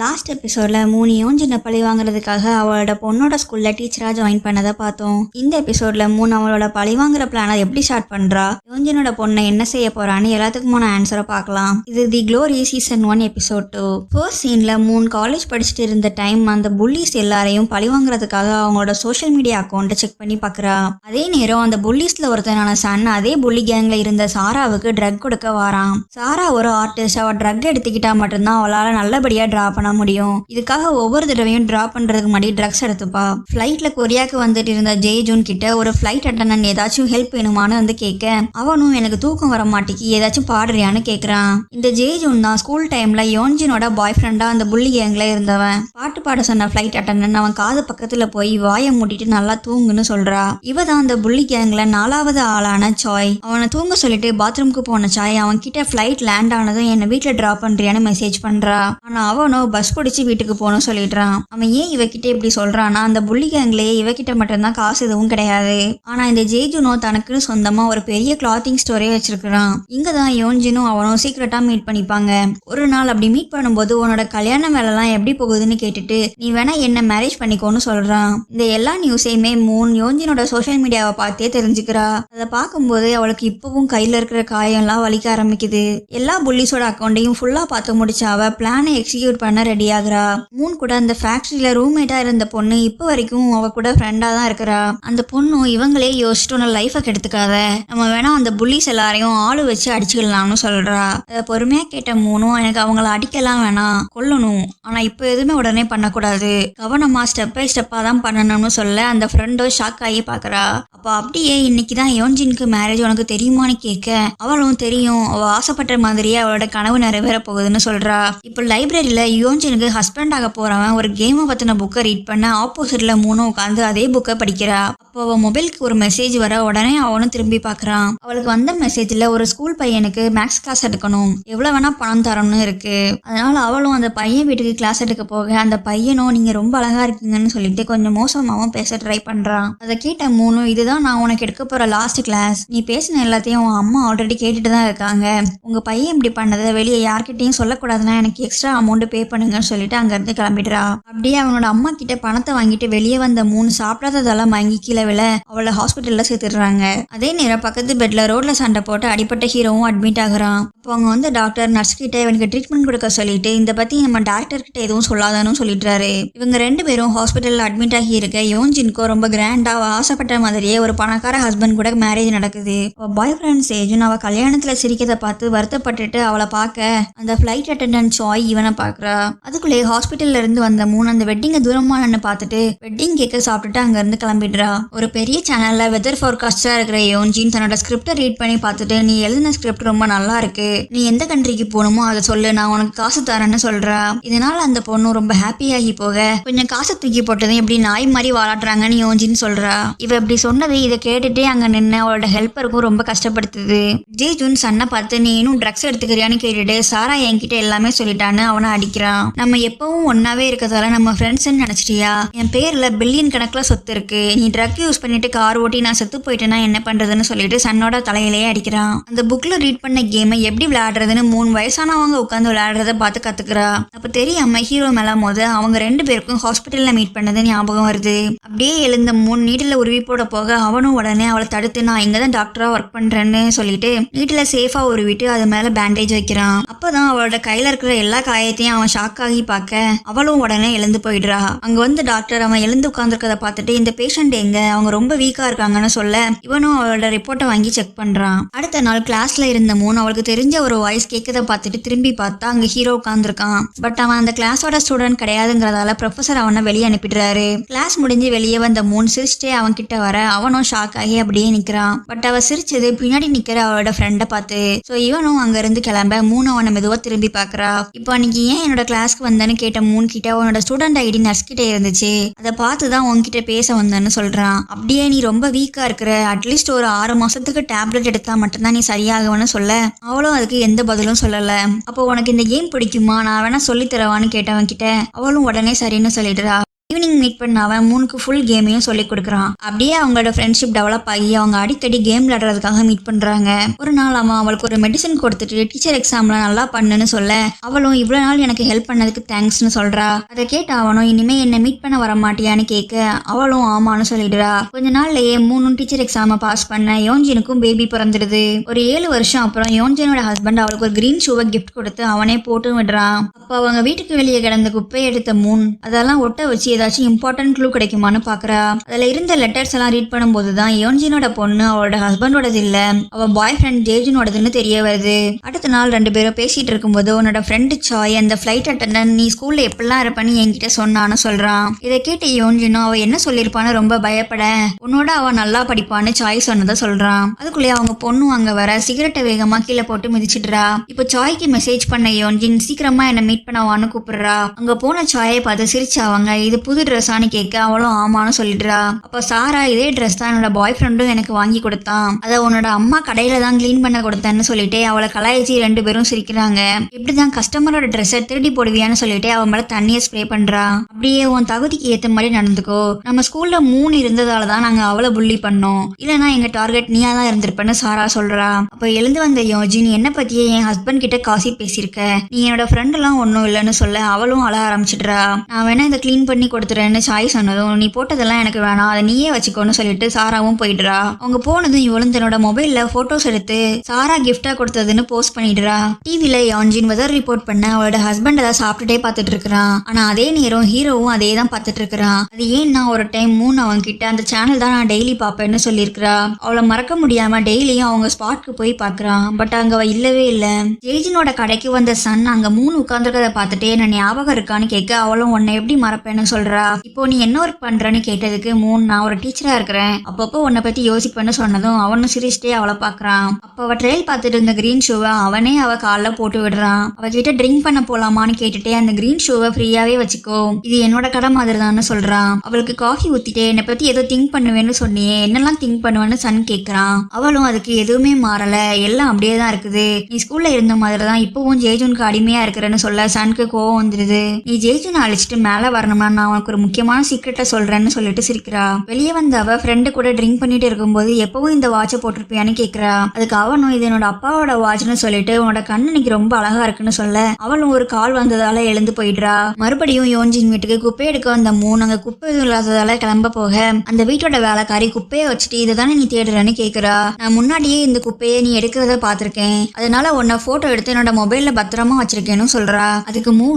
Last எபிசோட்ல மூணு யோஞ்சினை பழி வாங்குறதுக்காக அவளோட பொண்ணோட ஸ்கூல்ல டீச்சரா ஜாயின் பண்ணதை பார்த்தோம். இந்த எபிசோட்ல மூணு அவளோட பழி வாங்குற பிளானை எப்படி ஸ்டார்ட் பண்றா, யோஞ்சினோட பொண்ணை என்ன செய்ய போறான்னு எல்லாத்துக்குமான ஆன்சரை பார்க்கலாம். இது தி க்ளோரி சீசன் 1 எபிசோட் 2. ஃபர்ஸ்ட் சீன்ல மூணு காலேஜ் படிச்சுட்டு இருந்த டைம் அந்த புல்லிஸ் எல்லாரையும் பழி வாங்குறதுக்காக அவங்களோட சோஷியல் மீடியா அக்கௌண்ட்டை செக் பண்ணி பாக்குறா. அதே நேரம் அந்த புல்லிஸ்ல ஒருத்தனான சன் அதே புல்லி கேங்ல இருந்த சாராவுக்கு ட்ரக் கொடுக்க வாரான். சாரா ஒரு ஆர்டிஸ்ட், அவ ட்ரக் எடுத்துக்கிட்டா மட்டும்தான் அவளால நல்லபடியா டிரா பண்ண முடியும். இதுக்காக ஒவ்வொரு தடவையும் டிரா பண்றதுக்கு முன்னாடி ட்ரக்ஸ் எடுத்துப்பா. ஃபிளைட்ல கொரியாக்கு வந்துட்டு இருந்த ஜெய்ஜூன் கிட்ட ஒரு ஃபிளைட் அட்டெண்டன்ட் ஏதாச்சும் ஹெல்ப் வேணுமான்னு வந்து கேட்க, அவனும் எனக்கு தூக்கம் வர மாட்டேங்கி ஏதாச்சும் பாடுறியான்னு கேக்குறான். இந்த ஜெய்ஜூன் தான் ஸ்கூல் டைம்ல யோன்ஜினோட பாய் ஃப்ரெண்டா அந்த புல்லி கேங்ல இருந்தவன். பாட்டு பாட சொன்ன ஃபிளைட் அட்டெண்டன்ட் அவன் காது பக்கத்துல போய் வாயை மூட்டிட்டு நல்லா தூங்குன்னு சொல்றா. இவ தான் அந்த புல்லி கேங்ல 4வது ஆளான சாய். அவனை தூங்க சொல்லிட்டு பாத்ரூம்க்கு போன சாய் அவன் கிட்ட ஃபிளைட் லேண்ட் ஆனதும் என்ன வீட்டுல டிராப் பண்றியான்னு மெசேஜ் பண்றா. ஆனா அவனோ பஸ் பிடிச்சி வீட்டுக்கு போகணும் சொல்லிடுறான். அவன் ஏன் இவகிட்ட இப்படி சொல்றான்னா, அந்த புல்லி கேங்லயே இவகிட்ட மட்டும்தான் காசு எதுவும் கிடையாது. ஆனா இந்த ஜெய்ஜுனோ தனக்குன்னு சொந்தமா ஒரு பெரிய கிளாத்திங் ஸ்டோரே வச்சிருக்கிறான். இங்கதான் யோன்ஜினும் அவனும் சீக்கிரட்டா மீட் பண்ணிப்பாங்க. ஒரு நாள் அப்படி மீட் பண்ணும்போது உன்னோட கல்யாண வேலைலாம் எப்படி போகுதுன்னு கேட்டுட்டு நீ வேணா என்ன மேரேஜ் பண்ணிக்கோன்னு சொல்றான். இந்த எல்லா நியூஸையுமே மூன் யோன்ஜினோட சோஷியல் மீடியாவை பார்த்தே தெரிஞ்சுக்கிறா. அதை பார்க்கும்போது அவளுக்கு இப்பவும் கையில இருக்கிற காயம்லாம் வலிக்க ஆரம்பிக்குது. எல்லா புல்லிஸோட அக்கௌண்ட்டையும் ஃபுல்லா பார்த்து முடிச்ச அவ பிளானை எக்ஸிக்யூட் பண்ண ரெடி ஆகுறா. மூன் கூட அந்த ஃபேக்டரியில ரூம்மேட்டா இருந்த பொண்ணு இப்போ வரைக்கும் அவ கூட ஃப்ரெண்டா தான் இருக்கிறா. அந்த பொண்ணும் இவங்களே யோசிச்சுட்டு உன்ன லைஃபை கெடுத்துக்காத, நம்ம வேணா அந்த புல்லிஸ் எல்லாரையும் ஆளு வச்சு அடிச்சுக்கலாம்னு சொல்றா. அதை பொறுமையா கேட்ட மூணும், எனக்கு அவங்கள அடிக்கலாம் வேணாம், கொல்லணும், ஆனா இப்போ எதுவுமே உடனே பண்ணக்கூடாது, கவனமா ஸ்டெப் பை ஸ்டெப்பா தான் பண்ணணும்னு சொல்ல அந்த ஃப்ரெண்டோ ஷாக் ஆகி பாக்குறா. அப்ப அப்படியே இன்னைக்குதான் யோன்ஜினுக்கு மேரேஜ் உனக்கு தெரியுமான்னு கேட்க, அவளும் தெரியும், அவ ஆசைப்பட்ட மாதிரியே அவளோட கனவு நிறைவேற போகுதுன்னு சொல்றா. இப்போ லைப்ரரியில யோன்ஜினுக்கு ஹஸ்பண்ட் ஆக போறவன் ஒரு கேமை பத்தின புக்கை ரீட் பண்ண ஆப்போசிட்ல மூணும் உட்காந்து அதே புக்கை படிக்கிறா. அப்போ அவ மொபைலுக்கு ஒரு மெசேஜ் வர உடனே அவனும் திரும்பி பாக்குறான். அவளுக்கு வந்த மெசேஜ்ல ஒரு ஸ்கூல் பையனுக்கு மேக்ஸ் கிளாஸ் எடுக்கணும், எவ்வளவு வேணா பணம் தரணும்னு இருக்கு. அதனால அவளும் அந்த பையன் வீட்டுக்கு கிளாஸ் எடுக்க போக அந்த பையனும் நீங்க ரொம்ப அழகா இருக்கீங்கன்னு சொல்லிட்டு கொஞ்சம் மோசமாவும் பேச ட்ரை பண்றான். அதை கேட்ட மூணும், இதுதான் நான் உனக்கு எடுக்க போற லாஸ்ட் கிளாஸ், நீ பேசின எல்லாத்தையும் உன் அம்மா ஆல்ரெடி கேட்டுட்டு தான் இருக்காங்க, உங்க பையன் இப்படி பண்ணதை வெளியே யார்கிட்டையும் சொல்லக்கூடாதுன்னா எனக்கு எக்ஸ்ட்ரா அமௌண்ட் பே பண்ணுங்கன்னு சொல்லிட்டு அங்க இருந்து கிளம்பிடுறா. அப்படியே அவனோட அம்மா கிட்ட பணத்தை வாங்கிட்டு வெளியே வந்த மூணு சாப்பிடாததெல்லாம் வாங்கி கீழே விழ அவளை ஹாஸ்பிட்டல்ல சேர்த்துடுறாங்க. அதே நேரம் பக்கத்து பெட்ல ரோட்ல சண்டை போட்டு அடிப்பட்ட ஹீரோவும் அட்மிட் ஆகுறான். அப்போ அவங்க வந்து டாக்டர் நர்ஸ் கிட்ட இவனுக்கு ட்ரீட்மெண்ட் கொடுக்க சொல்லிட்டு இந்த பத்தி நம்ம டாக்டர் கிட்ட எதுவும் சொல்லாதான்னு சொல்லிடுறாரு. இவங்க ரெண்டு பேரும் ஹாஸ்பிட்டல்ல அட்மிட் ஆகி இருக்க யோன்ஜின்கோ ரொம்ப கிராண்டா ஆசைப்பட்ட மாதிரியே ஒரு பணக்கார ஹஸ்பண்ட் கூட மேரேஜ் நடக்குது. பாய் ஃப்ரெண்ட் சேஜுன் அவ கல்யாணத்துல சிரிக்கதை பார்த்து வருத்தப்பட்டுட்டு அவளை பார்க்க அந்த ஃபிளைட் அட்டெண்டன்ட் சாய் இவனை பாக்குறா. அதுக்குள்ளே ஹாஸ்பிட்டல்ல இருந்து வந்த மூணு அந்த வெட்டிங்க தூரமா நின்று பார்த்துட்டு வெட்டிங் கேக்க சாப்பிட்டுட்டு அங்க இருந்து கிளம்பிடுறா. ஒரு பெரிய சேனல்ல வெதர் ஃபோர்காஸ்டா இருக்கிற யோன்ஜின் தன்னோட ஸ்கிரிப்டை ரீட் பண்ணி பார்த்துட்டு நீ எழுதின ஸ்கிரிப்ட் ரொம்ப நல்லா இருக்கு, நீ எந்த கண்ட்ரிக்கு போகணுமோ அதை சொல்லு, நான் உனக்கு காசு தரேன்னு சொல்றா. இதனால அந்த பொண்ணு ரொம்ப ஹாப்பியாகி போக கொஞ்சம் காசு தூக்கி போட்டதும் எப்படி நாய் மாதிரி வாழாட்டுறாங்கன்னு யோன்ஜின் சொல்றா. இவ இப்படி சொன்னது இதை கேட்டுட்டே அங்க நின்று அவளோட ஹெல்ப்பருக்கும் ரொம்ப கஷ்டப்படுத்துது. ஜெய்ஜூன் சன்னை பார்த்து நீ இன்னும் ட்ரக்ஸ் எடுத்துக்கிறியான்னு கேட்டுட்டு சாரா என்கிட்ட எல்லாமே சொல்லிட்டான்னு அவனை அடிக்கிறான். நம்ம எப்பவும் ஒன்னாவே இருக்கிறதால நம்ம ஃப்ரெண்ட்ஸ்ன்னு நினைச்சிட்டியா, என் பேர்ல பில்லியன் கணக்குல சொத்து இருக்கு, நீ ட்ரக் யூஸ் பண்ணிட்டு கார் ஓட்டி நான் செத்து போயிட்டேன்னா என்ன பண்றதுன்னு சொல்லிட்டு சன்னோட தலையிலேயே அடிக்கிறான். அந்த புக்ல ரீட் பண்ண கேமை எப்படி விளையாடுறதுன்னு 3 வயசானவங்க உட்காந்து விளையாடுறத பார்த்து கத்துக்கிறா. அப்ப தெரியாம ஹீரோ மேல மோத அவங்க ரெண்டு பேருக்கும் ஹாஸ்பிட்டல்ல மீட் பண்ணது ஞாபகம் வருது. அப்படியே எழுந்த மூணு நீட்டில உருவி போட போக அவனும் உடனே அவளை தடுத்து நான் இங்கதான் டாக்டரா ஒர்க் பண்றேன்னு சொல்லிட்டு நீட்டில சேஃபா உருவிட்டு அது மேல பேண்டேஜ் வைக்கிறான். அப்பதான் அவளோட கையில இருக்கிற எல்லா காயத்தையும் அவன் ஷாக் ஆகி பார்க்க அவளும் உடனே எழுந்து போயிடுறா. அங்க வந்து டாக்டர் அவன் எழுந்து உட்கார்ந்துருக்கத பார்த்துட்டு இந்த பேஷண்ட் எங்க, அவங்க ரொம்ப வீக்கா இருக்காங்கன்னு சொல்ல இவனும் அவளோட ரிப்போர்ட்டை வாங்கி செக் பண்றான். அடுத்த நாள் கிளாஸ்ல இருந்த மூணு அவளுக்கு தெரிஞ்ச ஒரு வாய்ஸ் கேட்கத பார்த்துட்டு திரும்பி பார்த்தா அங்க ஹீரோ உட்கார்ந்துருக்கான். பட் அவன் அந்த கிளாஸோட ஸ்டூடெண்ட் கிடையாதுங்கிறதால ப்ரொஃபசர் அவனை வெளியே அனுப்பிடுறாரு. கிளாஸ் முடிஞ்சு வெளியே வந்த மூணு சிரிச்சிட்டே அவன் கிட்ட வர அவனும் ஷாக் ஆகி அப்படியே நிக்கிறான். பட் அவ சிரிச்சது பின்னாடி நிக்கிற அவளோட ஃப்ரெண்டை பார்த்து. சோ இவனும் அங்க இருந்து கிளம்ப மூணு அவனை மெதுவா திரும்பி பாக்குறா. இப்போ அன்னைக்கு ஏன் என்னோட கிளாஸ்க்கு வந்தேன்னு கேட்ட மூணு கிட்ட உன்னோட ஸ்டூடெண்ட் ஐடி நர்ஸ் கிட்ட இருந்துச்சு, அதை பார்த்துதான் உன்கிட்ட பேச வந்தேன்னு சொல்றான். அப்படியே நீ ரொம்ப வீக்கா இருக்கிற, அட்லீஸ்ட் ஒரு 6 மாசத்துக்கு டேப்லெட் எடுத்தா மட்டும்தான் நீ சரியாகுவன்னு சொல்ல அவளும் அதுக்கு எந்த பதிலும் சொல்லல. அப்போ உனக்கு இந்த கேம் பிடிக்குமா, நான் வேணா சொல்லி தரவான்னு கேட்டவன் கிட்ட அவளும் உடனே சரின்னு சொல்லிடுறா. ஈவினிங் மீட் பண்ண அவன் மூணுக்கு ஃபுல் கேமையும் சொல்லி கொடுக்குறான். அப்படியே அவங்களோட ஃப்ரெண்ட்ஷிப் டெவலப் ஆகி அவங்க அடிக்கடி கேம் விளையாடுறதுக்காக மீட் பண்றாங்க. ஒரு நாள் அவன் அவளுக்கு ஒரு மெடிசன் கொடுத்துட்டு டீச்சர் எக்ஸாம்ல நல்லா பண்ணுன்னு சொல்ல அவளும் இவ்வளவு நாள் எனக்கு ஹெல்ப் பண்ணதுக்கு தேங்க்ஸ்னு சொல்றா. அதை கேட்ட அவனும் இனிமே என்ன மீட் பண்ண வர மாட்டியான்னு கேட்க அவளும் ஆமான்னு சொல்லிடுறா. கொஞ்ச நாள்லயே 3 டீச்சர் எக்ஸாம பாஸ் பண்ண யோன்ஜினுக்கும் பேபி பிறந்துடுது. ஒரு 7 வருஷம் அப்புறம் யோன்ஜினோட ஹஸ்பண்ட் அவளுக்கு ஒரு கிரீன் ஷூவை கிஃப்ட் கொடுத்து அவனே போட்டு விடுறான். அப்ப அவங்க வீட்டுக்கு வெளியே கிடந்த குப்பையை எடுத்த மூன் அதெல்லாம் ஒட்ட வச்சு ஏதாச்சும் இம்பார்ட்டன்ட் க்ளூ கிடைக்குமான்னு பாக்குறா. அதுல இருந்த லெட்டர்ஸ் எல்லாம் ரீட் பண்ணும்போதுதான் யோன்ஜினோட பொண்ணு அவளோட ஹஸ்பண்டோடது இல்ல, அவ பாய் ஃப்ரெண்ட் ஜேஜினோடதுன்னு தெரிய வருது. அடுத்த நாள் 2 பேரும் பேசிட்டு இருக்கும்போது உன்னோட ஃப்ரெண்டு சாய் அந்த ஃபிளைட் அட்டெண்டன்ட் நீ ஸ்கூல்ல எப்படிலாம் இருப்பன்னு என்கிட்ட சொன்னான்னு சொல்றான். இதை கேட்ட யோன்ஜினோ அவ என்ன சொல்லிருப்பான்னு ரொம்ப பயப்பட உன்னோட அவ நல்லா படிப்பான்னு சாய் சொன்னதை சொல்றான். அதுக்குள்ளேயே அவங்க பொண்ணு அங்க வர சிகரெட்டை வேகமா கீழே போட்டு மிதிச்சிடுறா. இப்போ சாய்க்கு மெசேஜ் பண்ண யோன்ஜின் சீக்கிரமா என்ன மீட் பண்ணவான்னு கூப்பிடுறா. அங்க போன சாயை பார்த்து சிரிச்சாவங்க இது புது ட்ரெஸ்ஸான்னு கேட்க அவளும் ஆமான்னு சொல்லிடுறா. அப்ப சாரா இதே ட்ரெஸ் தான் என்னோட பாய் ஃப்ரெண்டும் எனக்கு வாங்கி கொடுத்தான், அதை உன்னோட அம்மா கடையில தான் கிளீன் பண்ண கொடுத்தேன்னு சொல்லிட்டு அவளை கலாய்ச்சி 2 பேரும் சிரிக்கிறாங்க. இப்படிதான் கஸ்டமரோட ட்ரெஸ்ஸை திருடி போடுவியான்னு சொல்லிட்டு அவன் மேல தண்ணியை ஸ்ப்ரே பண்றா. அப்படியே உன் தகுதிக்கு ஏத்த மாதிரி நடந்துக்கோ, நம்ம ஸ்கூல்ல 3 இருந்ததால தான் நாங்க அவளை புள்ளி பண்ணோம், இல்லைன்னா எங்க டார்கெட் நீயா தான் இருந்திருப்பேன்னு சாரா சொல்றா. அப்ப எழுந்து வந்த யோஜின் என்ன பத்தியே என் ஹஸ்பண்ட் கிட்ட காசி பேசியிருக்க, நீ என்னோட ஃப்ரெண்ட் எல்லாம் ஒன்னும் இல்லைன்னு சொல்ல அவளும் அழ ஆரம்பிச்சிடுறா. நான் வேணா இதை கிளீன் பண்ணி கொடுத்துறேன்னு சாய் சொன்னதும் நீ போட்டதெல்லாம் எனக்கு வேணாம் அதை நீயே வச்சுக்கோன்னு சொல்லிட்டு சாராவும் போயிடுறா. அவங்க போனதும் இவளும் தன்னோட மொபைல்ல போட்டோஸ் எடுத்து சாரா கிஃப்டா கொடுத்ததுன்னு போஸ்ட் பண்ணிடுறா. டிவில யோன்ஜின் வெதர் ரிப்போர்ட் பண்ண அவளோட ஹஸ்பண்ட் அதை சாப்பிட்டுட்டே பார்த்துட்டு இருக்கிறான். ஆனா அதே நேரம் ஹீரோவும் அதே தான் பார்த்துட்டு இருக்கிறான். அது ஏன்னா ஒரு டைம் மூணு அவங்க கிட்ட அந்த சேனல் தான் நான் டெய்லி பார்ப்பேன்னு சொல்லியிருக்கிறா. அவளை மறக்க முடியாம டெய்லியும் அவங்க ஸ்பாட்க்கு போய் பாக்குறான். பட் அங்க அவ இல்லவே இல்ல. ஜெய்ஜினோட கடைக்கு வந்த சன் அங்க 3 உட்கார்ந்துருக்கத பார்த்துட்டே என்ன ஞாபகம் இருக்கான்னு கேட்க அவளும் உன்னை எப்படி மறப்பேன்னு சொல்றா. இப்போ நீ என்ன ஒர்க் பண்றன்னு கேட்டதுக்கு நான் ஒரு டீச்சரா இருக்கிறேன், அப்பப்போ உன்னை பத்தி யோசிப்பேன்னு சொன்னதும் அவனும் சிரிச்சிட்டே அவளை பாக்குறான். அப்ப அவ ட்ரெயில் பார்த்துட்டு இருந்த கிரீன் ஷூவை அவனே அவ கால்ல போட்டு விடுறான். அவகிட்ட ட்ரிங்க் பண்ண போலாமான்னு கேட்டுட்டே அந்த கிரீன் ஷூவை ஃப்ரீயாவே வச்சுக்கோ, இது என்னோட கடை மாதிரி தான் சொல்றான். அவளுக்கு காஃபி ஊத்திட்டே என்னை பத்தி ஏதோ திங்க் பண்ணுவேன்னு சொன்னியே, என்னெல்லாம் திங்க் பண்ணுவேன்னு சன் கேட்கறான். அவளும் அதுக்கு எதுவுமே மாறல, எல்லாம் அப்படியே தான் இருக்குது, நீ ஸ்கூல்ல இருந்த மாதிரி தான் இப்பவும் ஜெய்ஜூனுக்கு அடிமையா இருக்கிறேன்னு சொல்ல சனுக்கு கோவம் வந்துருது. நீ ஜெய்ஜூனை அழிச்சிட்டு மேல வரணும்னா நான் உனக்கு ஒரு முக்கியமான சீக்கிரட்டை சொல்றேன்னு சொல்லிட்டு சிரிக்கிறா. வெளியே வந்த அவ ஃப்ரெண்டு கூட ட்ரிங்க் பண்ணிட்டு இருக்கும்போது எப்பவும் இந்த வாட்சை போட்டிருப்பியான்னு கேட்கறா. அதுக்கு அவனும் இது என்னோட அப்பாவோட வாட்ச்னு சொல்லிட்டு உன்னோட கண்ணு இன்னைக்கு ரொம்ப அழகா இருக்குன்னு சொல்ல அவளும் ஒரு கால் வந்ததால எழுந்து போயிடுறா. மறுபடியும் யோன்ஜின் வீட்டுக்கு குப்பை எடுக்க வந்த அங்க குப்பை எதுவும் இல்லாததால கிளம்ப போக அந்த வீட்டோட வேலைக்காரி குப்பையை வச்சுட்டு இதை தானே நீ தேடுறன்னு கேட்கறா. நான் முன்னாடியே இந்த குப்பையை நீ எடுக்கிறத பாத்திருக்கேன், அதனால உன்னை போட்டோ எடுத்து என்னோட மொபைல்ல பத்திரமா வச்சிருக்கேன்னு சொல்றா. அதுக்கு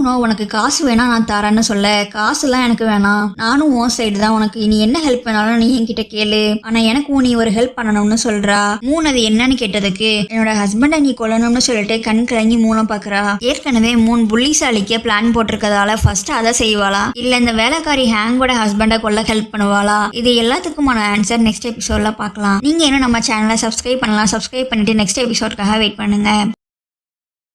உனக்கு காசு வேணா நான் தரேன்னு சொல்ல காசு எல்லாம் எனக்கு வேணாம், நானும் உன் சைடு தான், உனக்கு நீ என்ன ஹெல்ப் பண்ணாலும் நீ என்கிட்ட கேளு, ஆனா எனக்கும் நீ ஒரு ஹெல்ப் பண்ணணும்னு சொல்றா. அது என்னன்னு கேட்டதுக்கு என்னோட ஹஸ்பண்டை நீ கொல்லணும்னு சொல்லிட்டு கண் கலங்கி பாக்குறா. ஏற்கனவே புள்ளிஸ் அழிக்க பிளான் போட்டிருக்கதால ஃபர்ஸ்ட் அதை செய்வாளா இல்ல இந்த வேலைக்காரி ஹேங்கோட ஹஸ்பண்டை கொல்ல ஹெல்ப் பண்ணுவாளா? இது எல்லாத்துக்குமான ஆன்சர் நெக்ஸ்ட் எபிசோட்ல பார்க்கலாம். நீங்க இன்னும் நம்ம சேனலை சப்ஸ்கிரைப் பண்ணலாம், சப்ஸ்கிரைப் பண்ணிட்டு நெக்ஸ்ட் எபிசோட்காக வெயிட் பண்ணுங்க.